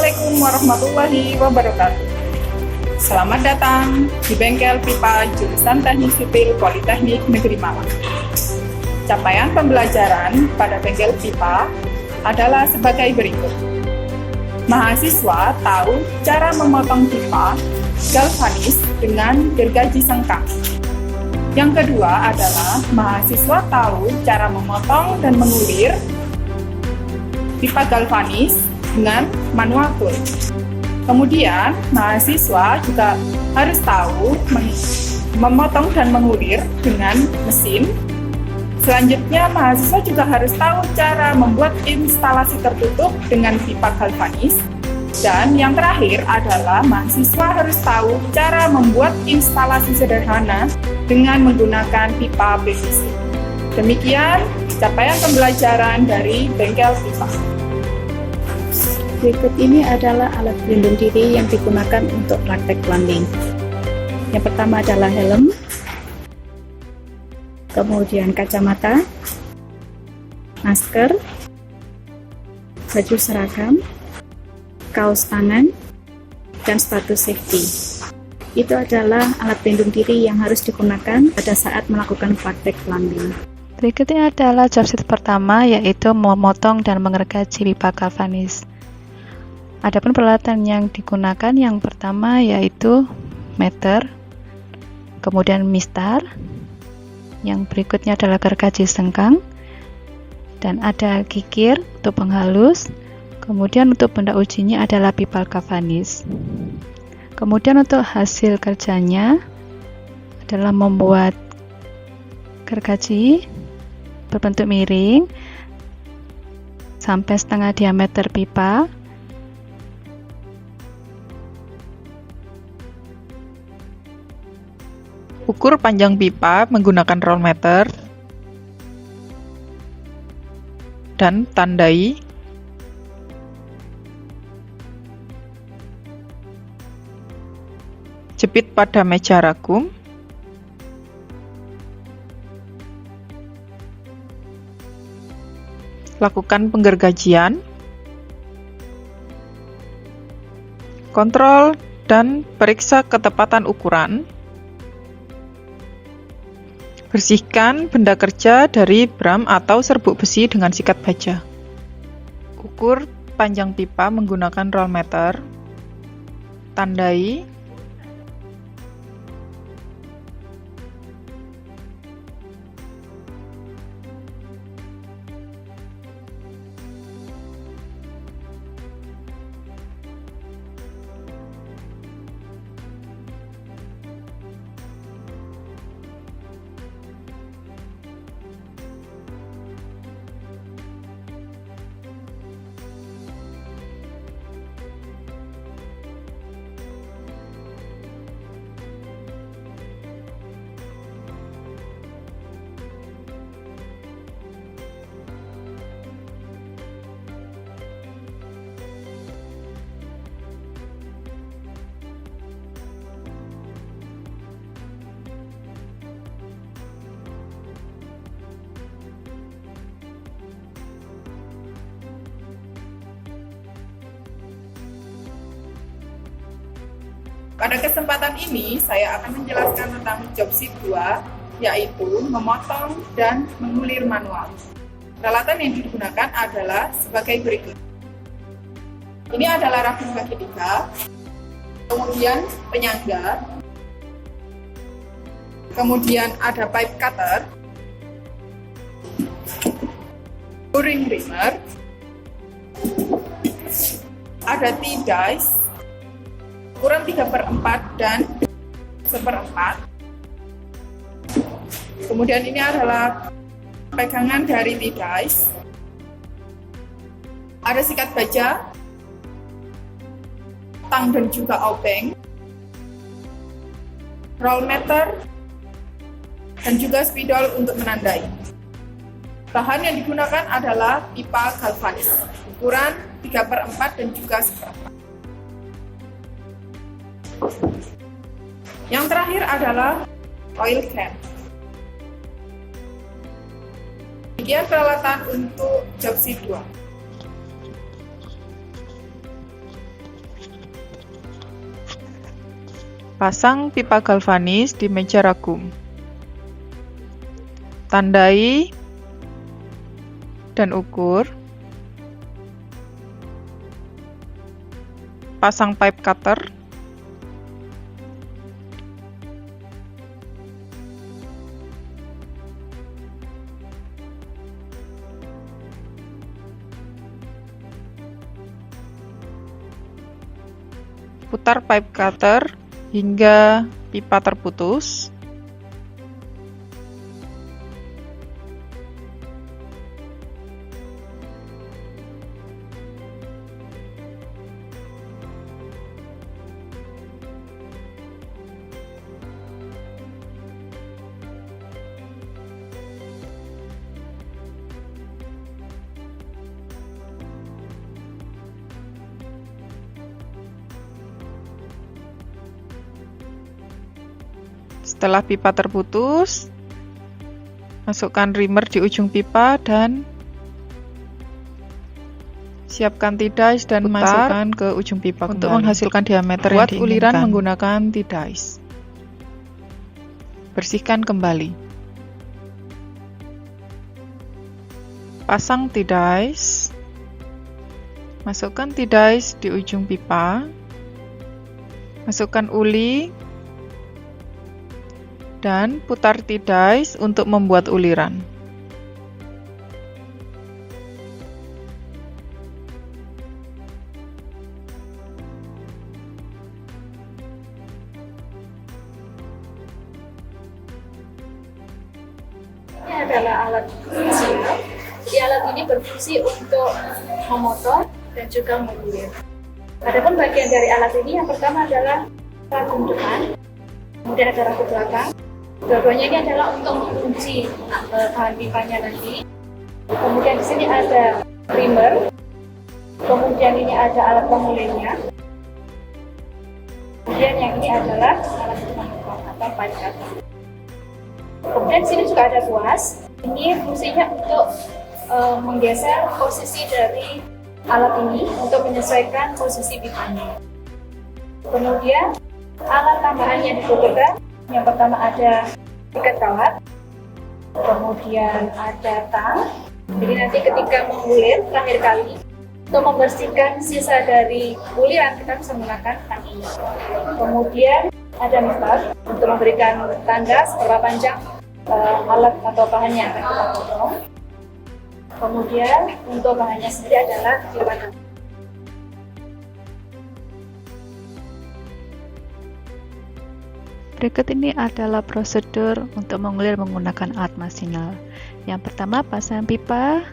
Assalamualaikum warahmatullahi wabarakatuh. Selamat datang di Bengkel Pipa Jurusan Teknik Sipil Politeknik Negeri Malang. Capaian pembelajaran pada Bengkel Pipa adalah sebagai berikut. Mahasiswa tahu cara memotong pipa galvanis dengan gergaji sengkang. Yang kedua adalah mahasiswa tahu cara memotong dan mengulir pipa galvanis dengan manual tool. Kemudian, mahasiswa juga harus tahu memotong dan mengulir dengan mesin. Selanjutnya, mahasiswa juga harus tahu cara membuat instalasi tertutup dengan pipa galvanis. Dan yang terakhir adalah mahasiswa harus tahu cara membuat instalasi sederhana dengan menggunakan pipa PVC. Demikian capaian pembelajaran dari Bengkel Pipa. Berikut ini adalah alat pelindung diri yang digunakan untuk praktek plumbing. Yang pertama adalah helm, kemudian kacamata, masker, baju seragam, kaos tangan, dan sepatu safety. Itu adalah alat pelindung diri yang harus digunakan pada saat melakukan praktek plumbing. Berikutnya adalah job sheet pertama, yaitu memotong dan mengergaji pipa galvanis. Adapun peralatan yang digunakan yang pertama yaitu meter, kemudian mistar, yang berikutnya adalah gergaji sengkang, dan ada kikir untuk penghalus, kemudian untuk benda ujinya adalah pipa galvanis. Kemudian untuk hasil kerjanya adalah membuat gergaji berbentuk miring sampai setengah diameter pipa, ukur panjang pipa menggunakan roll meter, dan tandai. Jepit pada meja rakum. Lakukan penggergajian. Kontrol dan periksa ketepatan ukuran. Bersihkan benda kerja dari bram atau serbuk besi dengan sikat baja. Ukur panjang pipa menggunakan roll meter. Tandai. Pada kesempatan ini, saya akan menjelaskan tentang job sheet 2, yaitu memotong dan mengulir manual. Peralatan yang digunakan adalah sebagai berikut. Ini adalah rakum kaki 3, kemudian penyangga, kemudian ada pipe cutter, boring reamer, ada T-dice, ukuran 3/4 dan 1/4. Kemudian ini adalah pegangan dari T-dice. Ada sikat baja, tang dan juga obeng, roll meter, dan juga spidol untuk menandai. Bahan yang digunakan adalah pipa galvanis, ukuran 3/4 dan juga 1/4. Yang terakhir adalah oil can. Demikian peralatan untuk job sheet 2. Pasang pipa galvanis di meja ragum. Tandai dan ukur. Pasang pipe cutter. Putar pipe cutter hingga pipa terputus. Setelah pipa terputus, masukkan rimmer di ujung pipa dan siapkan T-dice dan masukkan ke ujung pipa untuk menghasilkan diameter yang diinginkan. Buat uliran menggunakan T-dice. Bersihkan kembali. Pasang T-dice. Masukkan T-dice di ujung pipa. Masukkan uli dan putar T-dice untuk membuat uliran. Ini adalah alat fungsional. Di alat ini berfungsi untuk memotong dan juga mengulir. Adapun bagian dari alat ini yang pertama adalah ragum depan, kemudian ada ragum belakang. Dua-duanya ini adalah untuk mengunci bahan pipanya nanti. Kemudian di sini ada primer. Kemudian ini ada alat pengulirnya. Kemudian yang ini adalah alat pemotong atau pipe cutter. Kemudian di sini juga ada tuas. Ini fungsinya untuk menggeser posisi dari alat ini untuk menyesuaikan posisi pipanya. Kemudian alat tambahan yang dibutuhkan, yang pertama ada ikat kawat, kemudian ada tang. Jadi nanti ketika mengulir terakhir kali, untuk membersihkan sisa dari uliran kita bisa menggunakan tang ini. Kemudian ada mixer untuk memberikan tanda seberapa panjang alat atau bahan yang akan kita potong. Kemudian untuk bahannya sendiri adalah pipa. Berikut ini adalah prosedur untuk mengulir menggunakan alat masinal. Yang pertama, pasang pipa,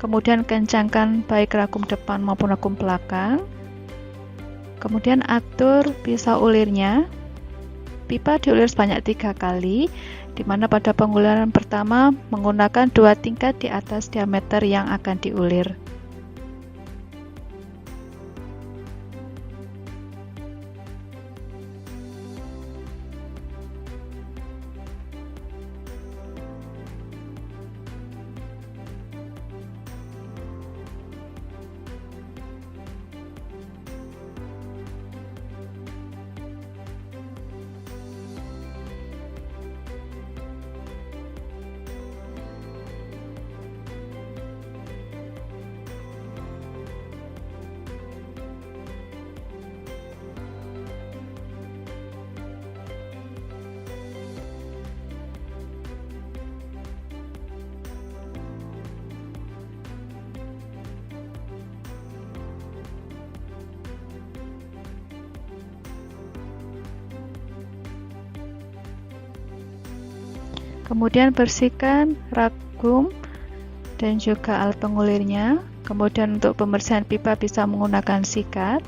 kemudian kencangkan baik ragum depan maupun ragum belakang. Kemudian atur pisau ulirnya. Pipa diulir sebanyak 3 kali, di mana pada penguliran pertama menggunakan 2 tingkat di atas diameter yang akan diulir. Kemudian bersihkan ragum dan juga alat pengulirnya. Kemudian untuk pembersihan pipa bisa menggunakan sikat.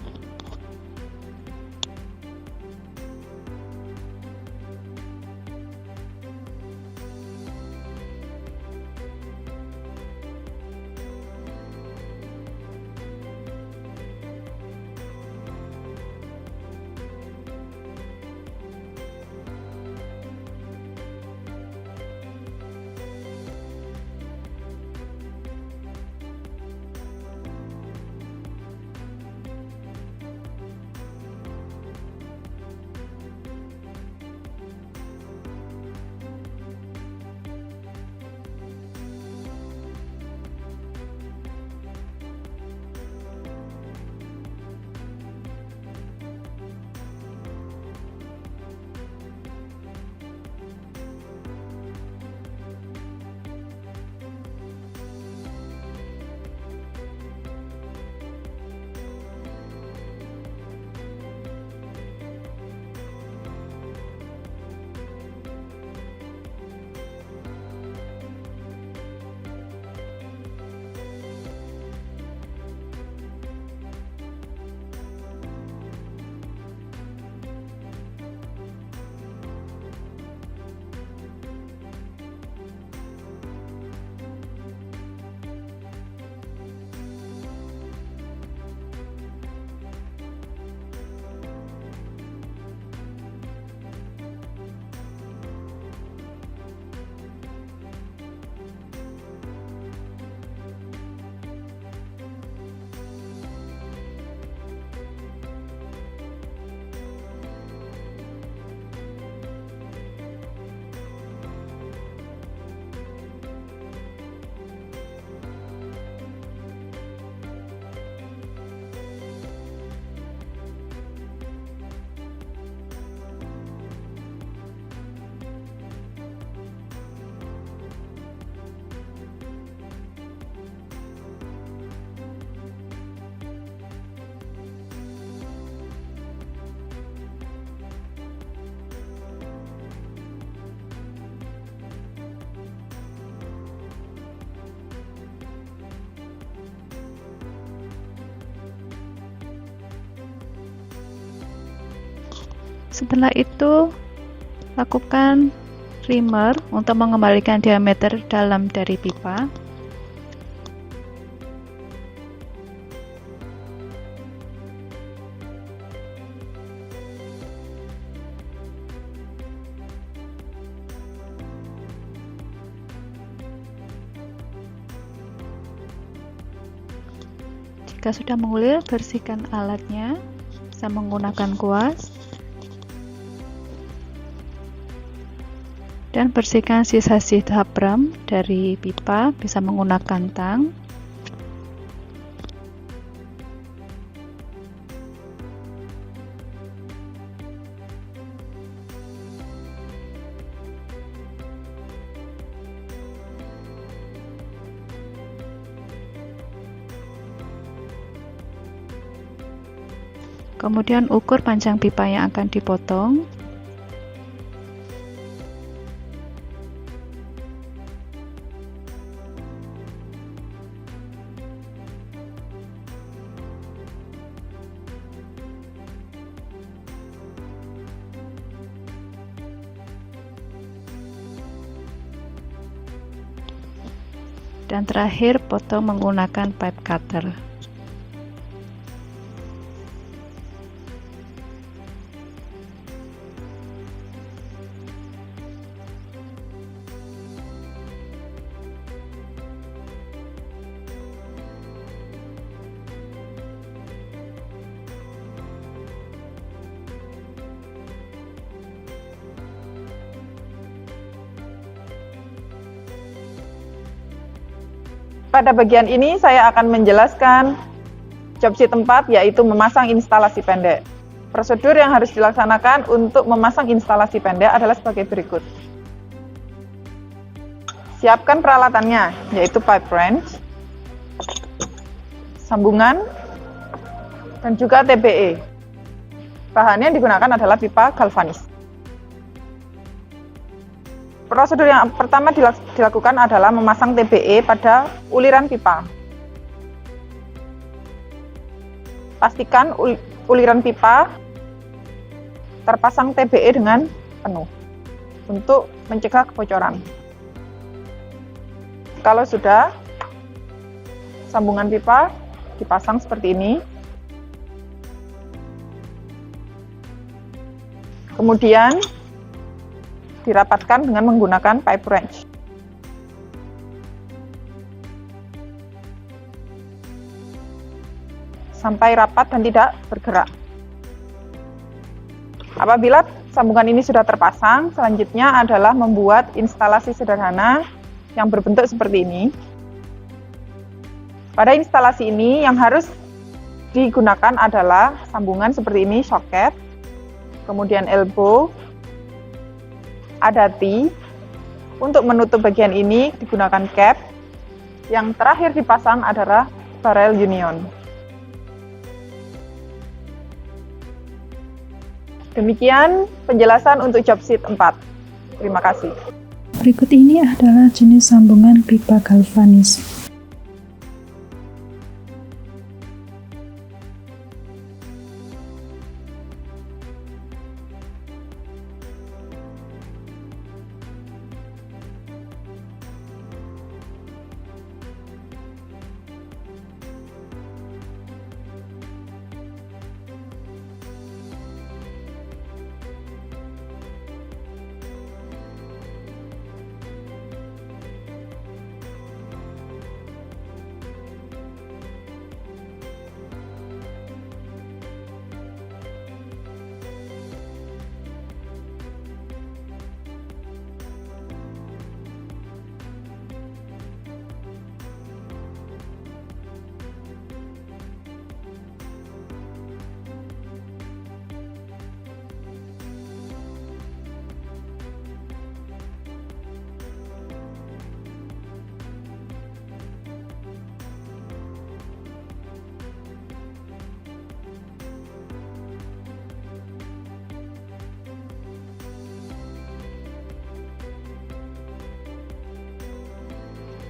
Setelah itu, lakukan trimmer untuk mengembalikan diameter dalam dari pipa. Jika sudah mengulir, bersihkan alatnya, bisa menggunakan kuas, dan bersihkan sisa-sisa bram dari pipa, bisa menggunakan tang. Kemudian ukur panjang pipa yang akan dipotong. Dan terakhir, potong menggunakan pipe cutter. Pada bagian ini saya akan menjelaskan job sheet 4, yaitu memasang instalasi pendek. Prosedur yang harus dilaksanakan untuk memasang instalasi pendek adalah sebagai berikut. Siapkan peralatannya, yaitu pipe wrench, sambungan, dan juga TBE. Bahan yang digunakan adalah pipa galvanis. Prosedur yang pertama dilakukan adalah memasang TBE pada uliran pipa. Pastikan uliran pipa terpasang TBE dengan penuh untuk mencegah kebocoran. Kalau sudah, sambungan pipa dipasang seperti ini. Kemudian dirapatkan dengan menggunakan pipe wrench. Sampai rapat dan tidak bergerak. Apabila sambungan ini sudah terpasang, selanjutnya adalah membuat instalasi sederhana yang berbentuk seperti ini. Pada instalasi ini yang harus digunakan adalah sambungan seperti ini, soket, kemudian elbow, adati. Untuk menutup bagian ini digunakan cap. Yang terakhir dipasang adalah barrel union. Demikian penjelasan untuk job sheet 4. Terima kasih. Berikut ini adalah jenis sambungan pipa galvanis.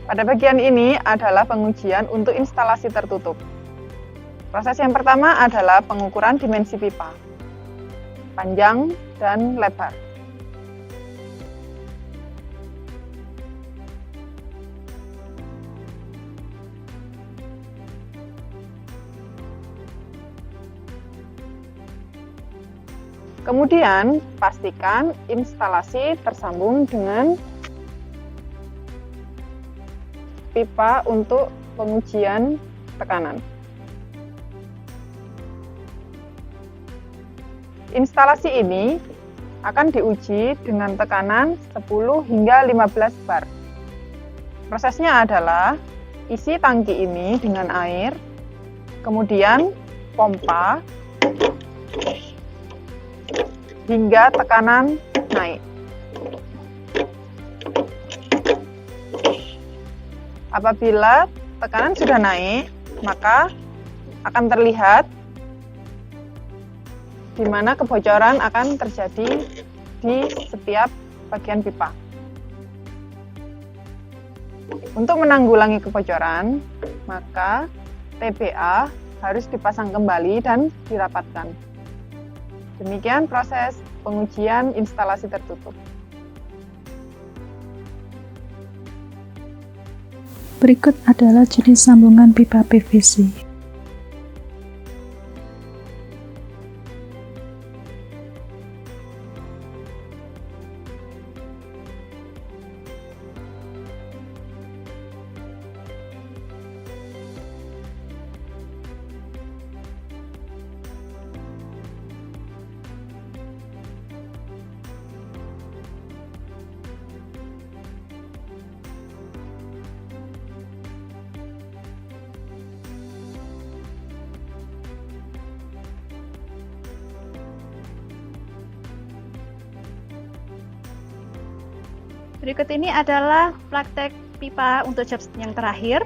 Pada bagian ini adalah pengujian untuk instalasi tertutup. Proses yang pertama adalah pengukuran dimensi pipa. panjang dan lebar. Kemudian, pastikan instalasi tersambung dengan pipa untuk pengujian tekanan. Instalasi ini akan diuji dengan tekanan 10 hingga 15 bar. Prosesnya adalah isi tangki ini dengan air, kemudian pompa, hingga tekanan naik. Apabila tekanan sudah naik, maka akan terlihat di mana kebocoran akan terjadi di setiap bagian pipa. Untuk menanggulangi kebocoran, maka TBA harus dipasang kembali dan dirapatkan. Demikian proses pengujian instalasi tertutup. Berikut adalah jenis sambungan pipa PVC. Berikut ini adalah praktek pipa untuk job yang terakhir,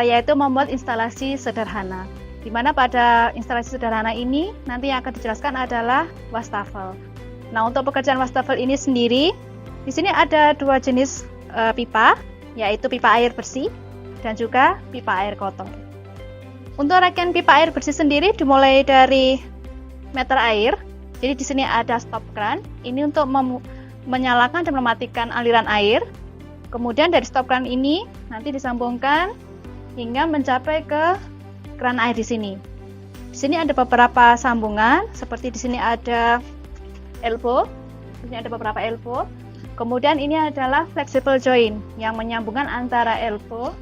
yaitu membuat instalasi sederhana. Di mana pada instalasi sederhana ini nanti yang akan dijelaskan adalah wastafel. Nah, untuk pekerjaan wastafel ini sendiri, di sini ada dua jenis pipa, yaitu pipa air bersih dan juga pipa air kotor. Untuk rangkaian pipa air bersih sendiri dimulai dari meter air. Jadi di sini ada stop kran. Ini untuk menyalakan dan mematikan aliran air. Kemudian dari stop kran ini nanti disambungkan hingga mencapai ke kran air di sini. Di sini ada beberapa sambungan, seperti di sini ada elbow. Di sini ada beberapa elbow. Kemudian ini adalah flexible joint yang menyambungkan antara elbow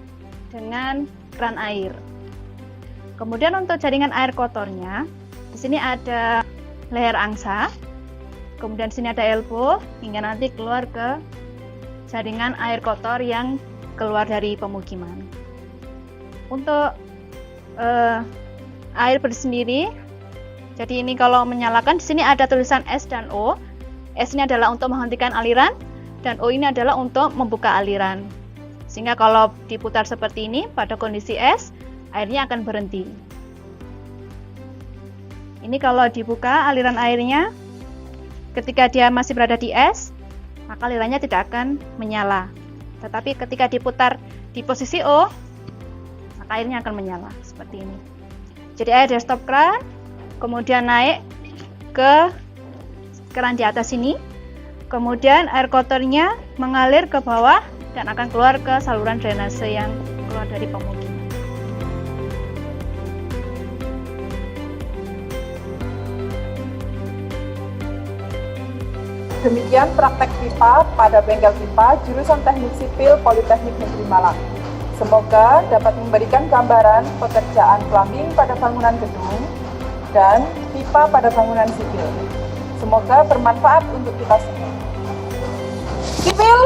dengan kran air. Kemudian untuk jaringan air kotornya, di sini ada leher angsa. Kemudian di sini ada elbow hingga nanti keluar ke jaringan air kotor yang keluar dari pemukiman. Untuk air bersih sendiri, jadi ini kalau menyalakan di sini ada tulisan S dan O. S ini adalah untuk menghentikan aliran dan O ini adalah untuk membuka aliran. Sehingga kalau diputar seperti ini pada kondisi S, airnya akan berhenti. Ini kalau dibuka aliran airnya, ketika dia masih berada di S, maka alirannya tidak akan menyala. Tetapi ketika diputar di posisi O, maka airnya akan menyala seperti ini. Jadi air dari stop kran, kemudian naik ke keran di atas ini, kemudian air kotornya mengalir ke bawah dan akan keluar ke saluran drainase yang keluar dari pemukiman. Demikian praktek pipa pada bengkel pipa jurusan Teknik Sipil Politeknik Negeri Malang. Semoga dapat memberikan gambaran pekerjaan plumbing pada bangunan gedung dan pipa pada bangunan sipil. Semoga bermanfaat untuk kita semua. Sipil!